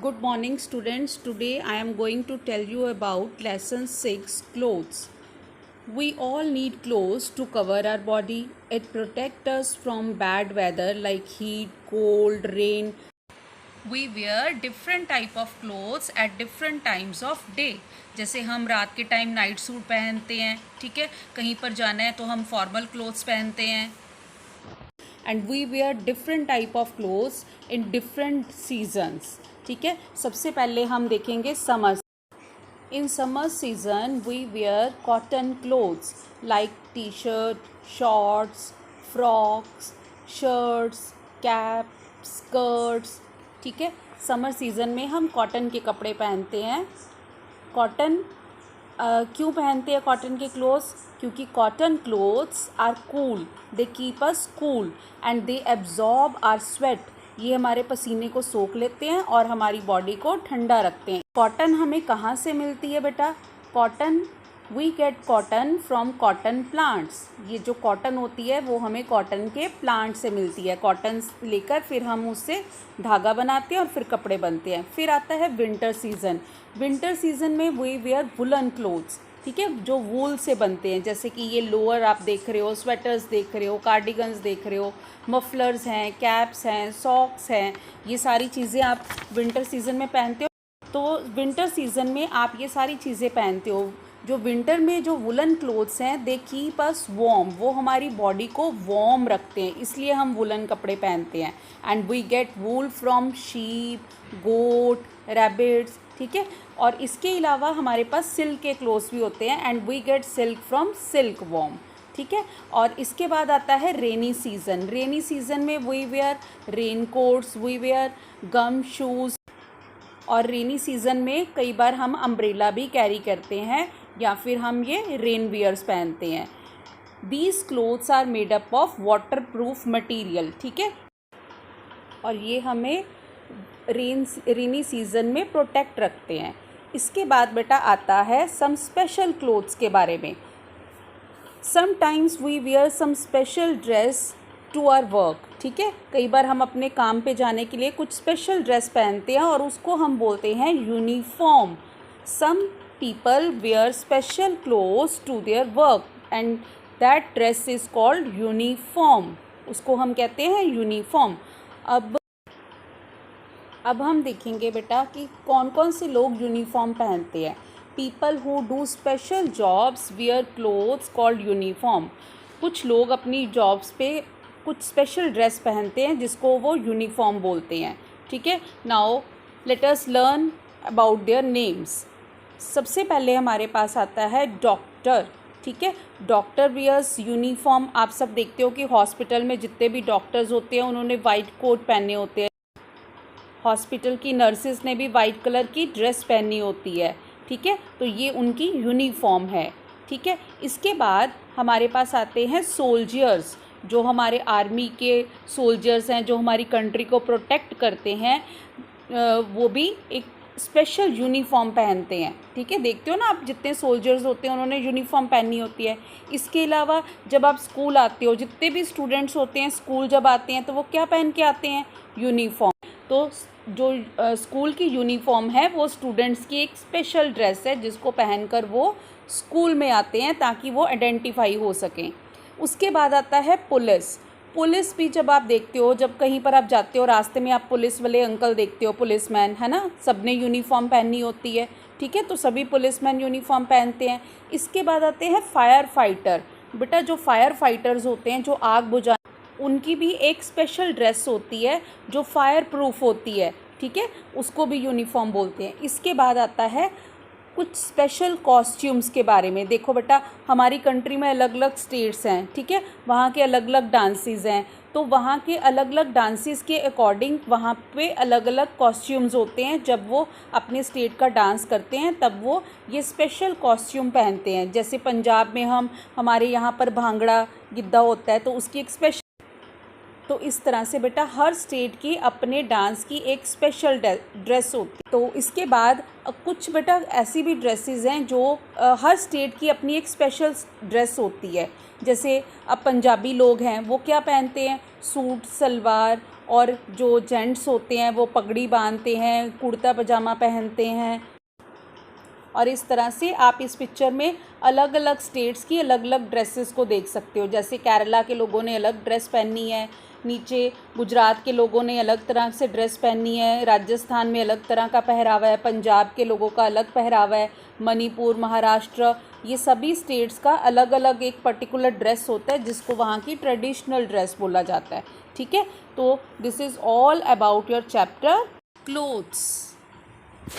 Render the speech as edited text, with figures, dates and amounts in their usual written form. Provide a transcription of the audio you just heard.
Good morning, students. Today I am going to tell you about lesson 6 clothes. We all need clothes to cover our body. It protects us from bad weather like heat, cold, rain. We wear different type of clothes at different times of day. जैसे हम रात के time night suit पहनते हैं, ठीक है, कहीं पर जाना है तो हम फॉर्मल क्लोथ्स पहनते हैं. And we wear different type of clothes in different seasons. ठीक है, सबसे पहले हम देखेंगे summer. In summer season we wear cotton clothes like T shirt, shorts, frocks, shirts, cap, skirts. ठीक है, समर सीज़न में हम कॉटन के कपड़े पहनते हैं. कॉटन क्यों पहनते हैं कॉटन के क्लोथ्स? क्योंकि cotton clothes are cool, they keep us cool and they absorb our sweat. ये हमारे पसीने को सोख लेते हैं और हमारी बॉडी को ठंडा रखते हैं. कॉटन हमें कहाँ से मिलती है बेटा? Cotton we get cotton from cotton plants. ये जो कॉटन होती है वो हमें कॉटन के प्लांट से मिलती है. कॉटन लेकर फिर हम उससे धागा बनाते हैं और फिर कपड़े बनते हैं. फिर आता है विंटर सीज़न. विंटर सीज़न में वी वेयर वुलन क्लोथ्स. ठीक है, जो वूल से बनते हैं. जैसे कि ये लोअर आप देख रहे हो, स्वेटर्स देख रहे हो, कार्डिगन्स देख रहे हो, मफलर्स हैं, कैप्स हैं, सॉक्स हैं. ये सारी चीज़ें आप विंटर सीज़न में पहनते हो. तो विंटर सीज़न में आप ये सारी चीज़ें पहनते हो. जो विंटर में जो वुलन क्लोथ्स हैं दे कीप अस वार्म. वो हमारी बॉडी को वार्म रखते हैं, इसलिए हम वुलन कपड़े पहनते हैं. And we get wool from sheep, goat, rabbits. ठीक है, और इसके अलावा हमारे पास सिल्क के क्लोथ्स भी होते हैं and we get silk from silk worm. ठीक है, और इसके बाद आता है रेनी सीज़न. रेनी सीज़न में we wear raincoats, we wear gum shoes. और रेनी सीज़न में कई बार हम अम्ब्रेला भी कैरी करते हैं या फिर हम ये रेन वियर्स पहनते हैं. These clothes are made up of waterproof material. ठीक है, और ये हमें रेनी सीज़न में प्रोटेक्ट रखते हैं. इसके बाद बेटा आता है सम स्पेशल क्लोथ्स के बारे में. Sometimes we wear some special dress to our work. ठीक है, कई बार हम अपने काम पे जाने के लिए कुछ स्पेशल ड्रेस पहनते हैं और उसको हम बोलते हैं uniform. Some people wear special clothes to their work and that dress is called uniform. उसको हम कहते हैं यूनिफॉर्म. अब हम देखेंगे बेटा कि कौन कौन से लोग यूनिफॉर्म पहनते हैं. People who do special jobs wear clothes called uniform. कुछ लोग अपनी जॉब्स पे कुछ स्पेशल ड्रेस पहनते हैं जिसको वो यूनिफॉर्म बोलते हैं. ठीक है, now let us learn about their names. सबसे पहले हमारे पास आता है डॉक्टर. ठीक है, डॉक्टर वियर्स यूनिफॉर्म. आप सब देखते हो कि हॉस्पिटल में जितने भी डॉक्टर्स होते हैं उन्होंने वाइट कोट पहने होते हैं. हॉस्पिटल की नर्सेज ने भी वाइट कलर की ड्रेस पहनी होती है. ठीक है, तो ये उनकी यूनिफॉर्म है. ठीक है, इसके बाद हमारे पास आते हैं सोल्जर्स. जो हमारे आर्मी के सोल्जर्स हैं जो हमारी कंट्री को प्रोटेक्ट करते हैं, वो भी एक स्पेशल यूनिफॉर्म पहनते हैं. ठीक है, देखते हो ना आप जितने सोल्जर्स होते हैं उन्होंने यूनिफॉर्म पहनी होती है. इसके अलावा जब आप स्कूल आते हो, जितने भी स्टूडेंट्स होते हैं स्कूल जब आते हैं तो वो क्या पहन के आते हैं? यूनिफॉर्म. तो जो स्कूल की यूनिफॉर्म है वो स्टूडेंट्स की एक स्पेशल ड्रेस है जिसको पहनकर वो स्कूल में आते हैं ताकि वो आइडेंटिफाई हो सकें. उसके बाद आता है पुलिस. पुलिस भी जब आप देखते हो, जब कहीं पर आप जाते हो रास्ते में आप पुलिस वाले अंकल देखते हो, पुलिसमैन, है ना, सबने यूनिफॉर्म पहनी होती है. ठीक है, तो सभी पुलिसमैन यूनिफॉर्म पहनते हैं. इसके बाद आते हैं फायर फाइटर. बेटा जो फायर फाइटर्स होते हैं जो आग बुझा, उनकी भी एक स्पेशल ड्रेस होती है जो फायर प्रूफ होती है. ठीक है, उसको भी यूनिफॉर्म बोलते हैं. इसके बाद आता है कुछ स्पेशल कॉस्ट्यूम्स के बारे में. देखो बेटा, हमारी कंट्री में अलग अलग स्टेट्स हैं. ठीक है, वहाँ के अलग अलग डांसेस हैं, तो वहाँ के अलग अलग डांसेस के अकॉर्डिंग वहाँ पे अलग अलग कॉस्ट्यूम्स होते हैं. जब वो अपने स्टेट का डांस करते हैं तब वो ये स्पेशल कॉस्ट्यूम पहनते हैं. जैसे पंजाब में हमारे यहाँ पर भांगड़ा गिद्दा होता है तो उसकी एक स्पेशल. तो इस तरह से बेटा हर स्टेट की अपने डांस की एक स्पेशल ड्रेस होती है. तो इसके बाद कुछ बेटा ऐसी भी ड्रेसेस हैं जो हर स्टेट की अपनी एक स्पेशल ड्रेस होती है. जैसे अब पंजाबी लोग हैं वो क्या पहनते हैं? सूट सलवार और जो जेंट्स होते हैं वो पगड़ी बांधते हैं, कुर्ता पजामा पहनते हैं। और इस तरह से आप इस पिक्चर में अलग अलग स्टेट्स की अलग अलग ड्रेसेस को देख सकते हो। जैसे केरला के लोगों ने अलग ड्रेस पहनी है, नीचे गुजरात के लोगों ने अलग तरह से ड्रेस पहनी है, राजस्थान में अलग तरह का पहरावा है, पंजाब के लोगों का अलग पहरावा है, मणिपुर, महाराष्ट्र, ये सभी स्टेट्स का अलग अलग एक पर्टिकुलर ड्रेस होता है जिसको वहाँ की ट्रेडिशनल ड्रेस बोला जाता है। ठीक है, तो this is all about your chapter clothes.